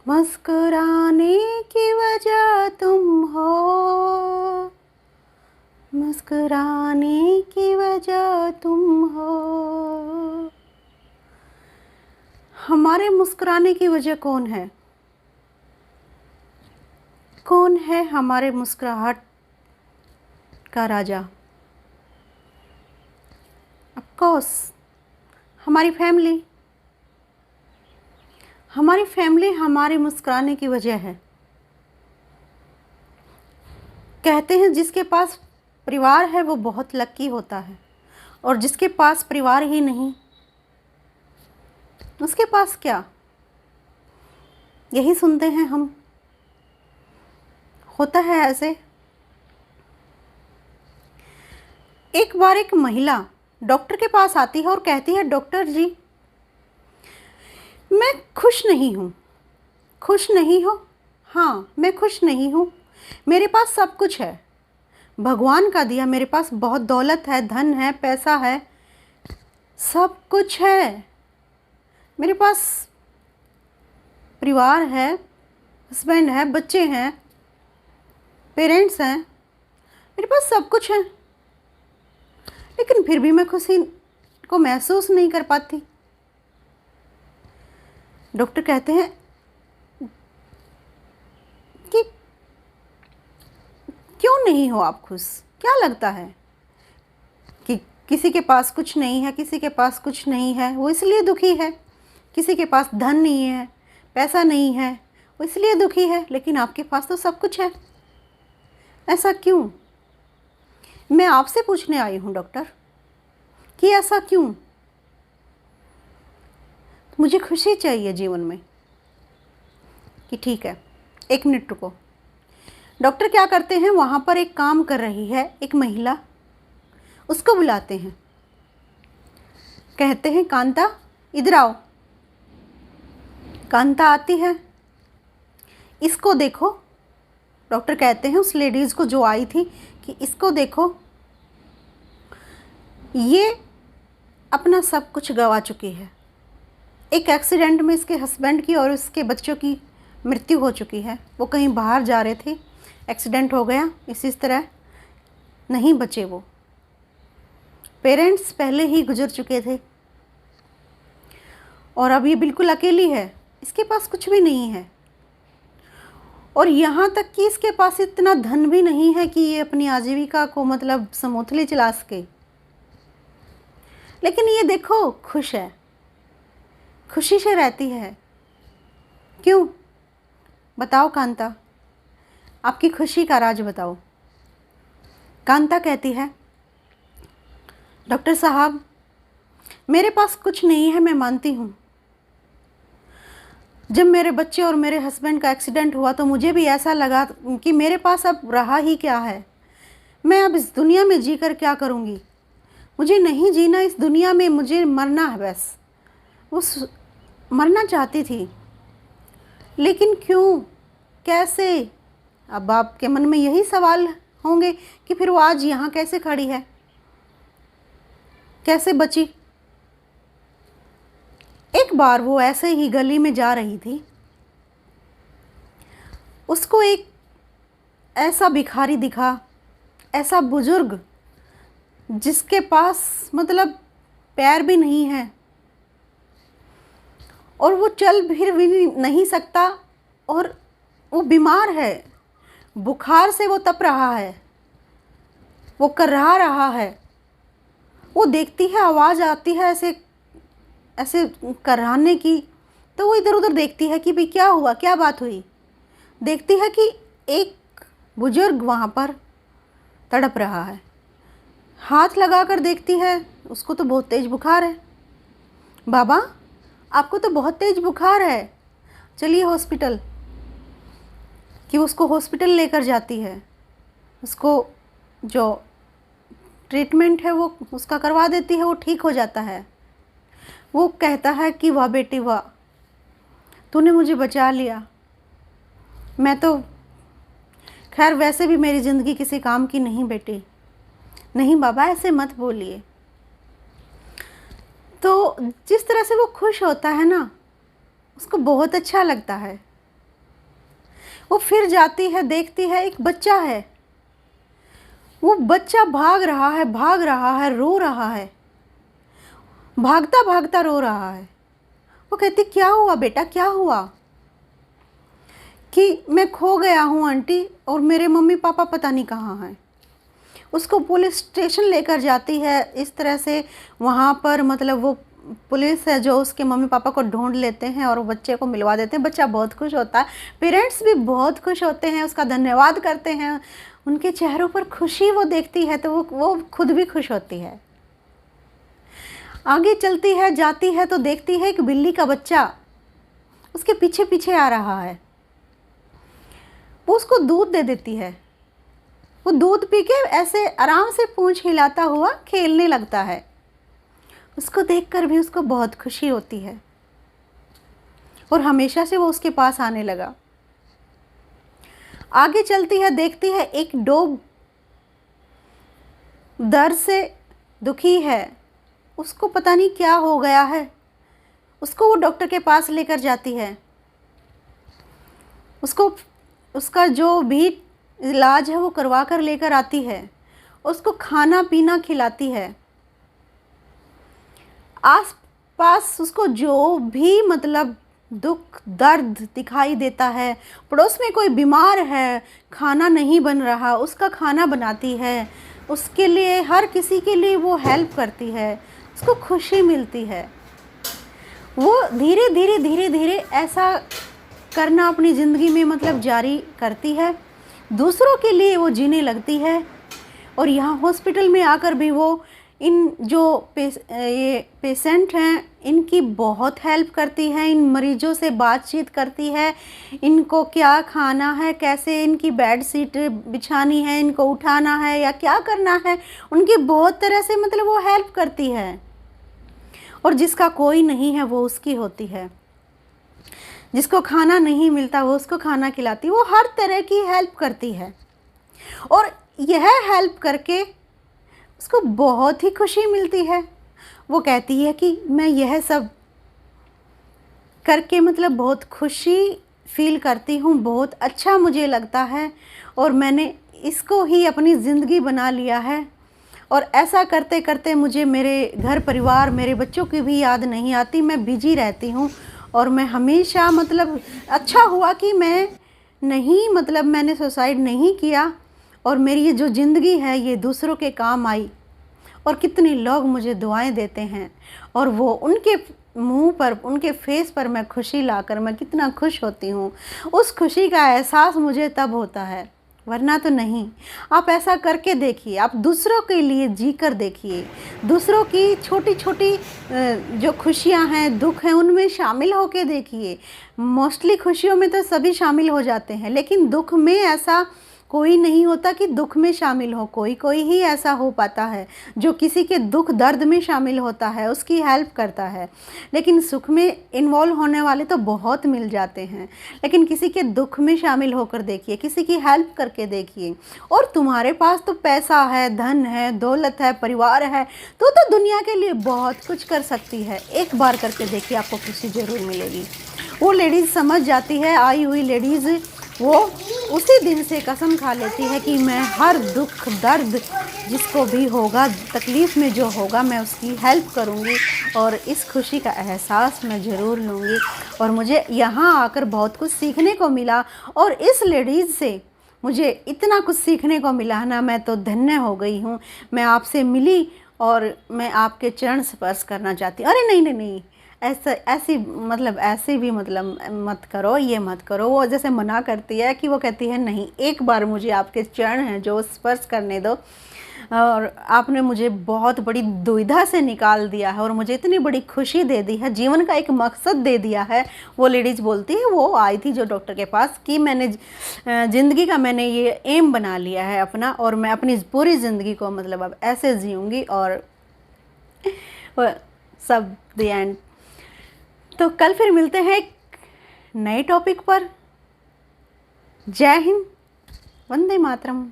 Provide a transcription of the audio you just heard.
मुस्कुराने की वजह तुम हो, मुस्कुराने की वजह तुम हो। हमारे मुस्कुराने की वजह कौन है? कौन है हमारे मुस्कुराहट का राजा? ऑफ कोर्स हमारी फैमिली। हमारी फैमिली हमारे मुस्कुराने की वजह है। कहते हैं जिसके पास परिवार है वो बहुत लकी होता है, और जिसके पास परिवार ही नहीं उसके पास क्या? यही सुनते हैं हम। होता है ऐसे। एक बार एक महिला डॉक्टर के पास आती है और कहती है, डॉक्टर जी मैं खुश नहीं हूँ। खुश नहीं हो? हाँ मैं खुश नहीं हूँ। मेरे पास सब कुछ है, भगवान का दिया, मेरे पास बहुत दौलत है, धन है, पैसा है, सब कुछ है। मेरे पास परिवार है, हस्बैंड है, बच्चे हैं, पेरेंट्स हैं, मेरे पास सब कुछ है, लेकिन फिर भी मैं खुशी को महसूस नहीं कर पाती। डॉक्टर कहते हैं कि क्यों नहीं हो आप खुश? क्या लगता है कि किसी के पास कुछ नहीं है, किसी के पास कुछ नहीं है वो इसलिए दुखी है, किसी के पास धन नहीं है, पैसा नहीं है वो इसलिए दुखी है, लेकिन आपके पास तो सब कुछ है। ऐसा क्यों? मैं आपसे पूछने आई हूँ डॉक्टर कि ऐसा क्यों? मुझे खुशी चाहिए जीवन में। कि ठीक है, 1 मिनट रुको। डॉक्टर क्या करते हैं, वहाँ पर एक काम कर रही है एक महिला, उसको बुलाते हैं, कहते हैं कांता इधर आओ। कांता आती है, इसको देखो। डॉक्टर कहते हैं उस लेडीज़ को जो आई थी कि इसको देखो, ये अपना सब कुछ गंवा चुकी है। एक एक्सीडेंट में इसके हस्बैंड की और उसके बच्चों की मृत्यु हो चुकी है। वो कहीं बाहर जा रहे थे, एक्सीडेंट हो गया, इसी तरह नहीं बचे वो। पेरेंट्स पहले ही गुजर चुके थे और अब ये बिल्कुल अकेली है, इसके पास कुछ भी नहीं है, और यहाँ तक कि इसके पास इतना धन भी नहीं है कि ये अपनी आजीविका को मतलब समूथली चला सके। लेकिन ये देखो खुश है, खुशी से रहती है। क्यों? बताओ कांता, आपकी खुशी का राज बताओ। कांता कहती है, डॉक्टर साहब मेरे पास कुछ नहीं है, मैं मानती हूँ। जब मेरे बच्चे और मेरे हस्बैंड का एक्सीडेंट हुआ तो मुझे भी ऐसा लगा कि मेरे पास अब रहा ही क्या है, मैं अब इस दुनिया में जीकर क्या करूँगी? मुझे नहीं जीना इस दुनिया में, मुझे मरना है बस। उस मरना चाहती थी, लेकिन क्यों, कैसे? अब आपके मन में यही सवाल होंगे कि फिर वो आज यहाँ कैसे खड़ी है, कैसे बची? एक बार वो ऐसे ही गली में जा रही थी, उसको एक ऐसा भिखारी दिखा, ऐसा बुजुर्ग जिसके पास मतलब पैर भी नहीं है और वो चल फिर भी नहीं सकता, और वो बीमार है, बुखार से वो तप रहा है, वो कर्रा रहा है। वो देखती है, आवाज़ आती है ऐसे ऐसे कराने की, तो वो इधर उधर देखती है कि भाई क्या हुआ, क्या बात हुई। देखती है कि एक बुजुर्ग वहाँ पर तड़प रहा है, हाथ लगा कर देखती है, उसको तो बहुत तेज़ बुखार है। बाबा आपको तो बहुत तेज़ बुखार है, चलिए हॉस्पिटल। कि उसको हॉस्पिटल लेकर जाती है, उसको जो ट्रीटमेंट है वो उसका करवा देती है, वो ठीक हो जाता है। वो कहता है कि वाह बेटी वाह, तूने मुझे बचा लिया। मैं तो खैर वैसे भी मेरी ज़िंदगी किसी काम की नहीं बेटी। नहीं बाबा ऐसे मत बोलिए। तो जिस तरह से वो खुश होता है ना, उसको बहुत अच्छा लगता है। वो फिर जाती है, देखती है एक बच्चा है, वो बच्चा भाग रहा है, रो रहा है, भागता भागता रो रहा है। वो कहती क्या हुआ बेटा, क्या हुआ? कि मैं खो गया हूँ आंटी, और मेरे मम्मी पापा पता नहीं कहाँ हैं। उसको पुलिस स्टेशन लेकर जाती है। इस तरह से वहाँ पर मतलब वो पुलिस है जो उसके मम्मी पापा को ढूंढ लेते हैं और वो बच्चे को मिलवा देते हैं। बच्चा बहुत खुश होता है, पेरेंट्स भी बहुत खुश होते हैं, उसका धन्यवाद करते हैं। उनके चेहरों पर खुशी वो देखती है तो वो खुद भी खुश होती है। आगे चलती है, जाती है तो देखती है एक बिल्ली का बच्चा उसके पीछे पीछे आ रहा है। वो उसको दूध दे देती है। वो दूध पी के ऐसे आराम से पूंछ हिलाता हुआ खेलने लगता है। उसको देखकर भी उसको बहुत खुशी होती है और हमेशा से वो उसके पास आने लगा। आगे चलती है, देखती है एक डॉग दर्द से दुखी है, उसको पता नहीं क्या हो गया है। उसको वो डॉक्टर के पास लेकर जाती है। उसको उसका जो भी इलाज है वो करवा कर लेकर आती है। उसको खाना पीना खिलाती है। आस पास उसको जो भी मतलब दुख दर्द दिखाई देता है, पड़ोस में कोई बीमार है, खाना नहीं बन रहा, उसका खाना बनाती है। उसके लिए, हर किसी के लिए वो हेल्प करती है। उसको खुशी मिलती है। वो धीरे धीरे धीरे धीरे ऐसा करना अपनी ज़िंदगी में मतलब जारी करती है। दूसरों के लिए वो जीने लगती है। और यहाँ हॉस्पिटल में आकर भी वो इन जो ये पेशेंट हैं इनकी बहुत हेल्प करती है। इन मरीजों से बातचीत करती है, इनको क्या खाना है, कैसे इनकी बेड शीट बिछानी है, इनको उठाना है या क्या करना है, उनकी बहुत तरह से मतलब वो हेल्प करती है। और जिसका कोई नहीं है वो उसकी होती है। जिसको खाना नहीं मिलता वो उसको खाना खिलाती, वो हर तरह की हेल्प करती है। और यह हेल्प करके उसको बहुत ही खुशी मिलती है। वो कहती है कि मैं यह सब करके मतलब बहुत खुशी फील करती हूँ, बहुत अच्छा मुझे लगता है और मैंने इसको ही अपनी ज़िंदगी बना लिया है। और ऐसा करते करते मुझे मेरे घर परिवार, मेरे बच्चों की भी याद नहीं आती। मैं बिजी रहती हूँ और मैं हमेशा मतलब अच्छा हुआ कि मैंने सुसाइड नहीं किया और मेरी ये जो ज़िंदगी है ये दूसरों के काम आई। और कितने लोग मुझे दुआएं देते हैं और वो उनके मुंह पर, उनके फेस पर मैं खुशी लाकर मैं कितना खुश होती हूँ। उस खुशी का एहसास मुझे तब होता है, वरना तो नहीं। आप ऐसा करके देखिए, आप दूसरों के लिए जी कर देखिए, दूसरों की छोटी छोटी जो खुशियाँ हैं, दुख हैं, उनमें शामिल होके देखिए। मोस्टली खुशियों में तो सभी शामिल हो जाते हैं, लेकिन दुख में ऐसा कोई नहीं होता कि दुख में शामिल हो। कोई कोई ही ऐसा हो पाता है जो किसी के दुख दर्द में शामिल होता है, उसकी हेल्प करता है। लेकिन सुख में इन्वॉल्व होने वाले तो बहुत मिल जाते हैं। लेकिन किसी के दुख में शामिल होकर देखिए, किसी की हेल्प करके देखिए। और तुम्हारे पास तो पैसा है, धन है, दौलत है, परिवार है, तो दुनिया के लिए बहुत कुछ कर सकती है। एक बार करके देखिए, आपको खुशी ज़रूर मिलेगी। वो लेडीज़ समझ जाती है, आई हुई लेडीज़ वो उसी दिन से कसम खा लेती है कि मैं हर दुख दर्द जिसको भी होगा, तकलीफ़ में जो होगा, मैं उसकी हेल्प करूँगी और इस खुशी का एहसास मैं ज़रूर लूँगी। और मुझे यहाँ आकर बहुत कुछ सीखने को मिला और इस लेडीज़ से मुझे इतना कुछ सीखने को मिला ना, मैं तो धन्य हो गई हूँ। मैं आपसे मिली और मैं आपके चरण स्पर्श करना चाहती हूँ। अरे नहीं नहीं नहीं, ऐसी मतलब ऐसे भी मतलब मत करो, ये मत करो। वो जैसे मना करती है कि वो कहती है नहीं, एक बार मुझे आपके चरण हैं जो स्पर्श करने दो। और आपने मुझे बहुत बड़ी दुविधा से निकाल दिया है और मुझे इतनी बड़ी खुशी दे दी है, जीवन का एक मकसद दे दिया है। वो लेडीज़ बोलती है, वो आई थी जो डॉक्टर के पास कि मैंने ज़िंदगी का मैंने ये एम बना लिया है अपना और मैं अपनी पूरी ज़िंदगी को मतलब अब ऐसे जीऊँगी और सब द एंड। तो कल फिर मिलते हैं एक नए टॉपिक पर। जय हिंद, वंदे मातरम।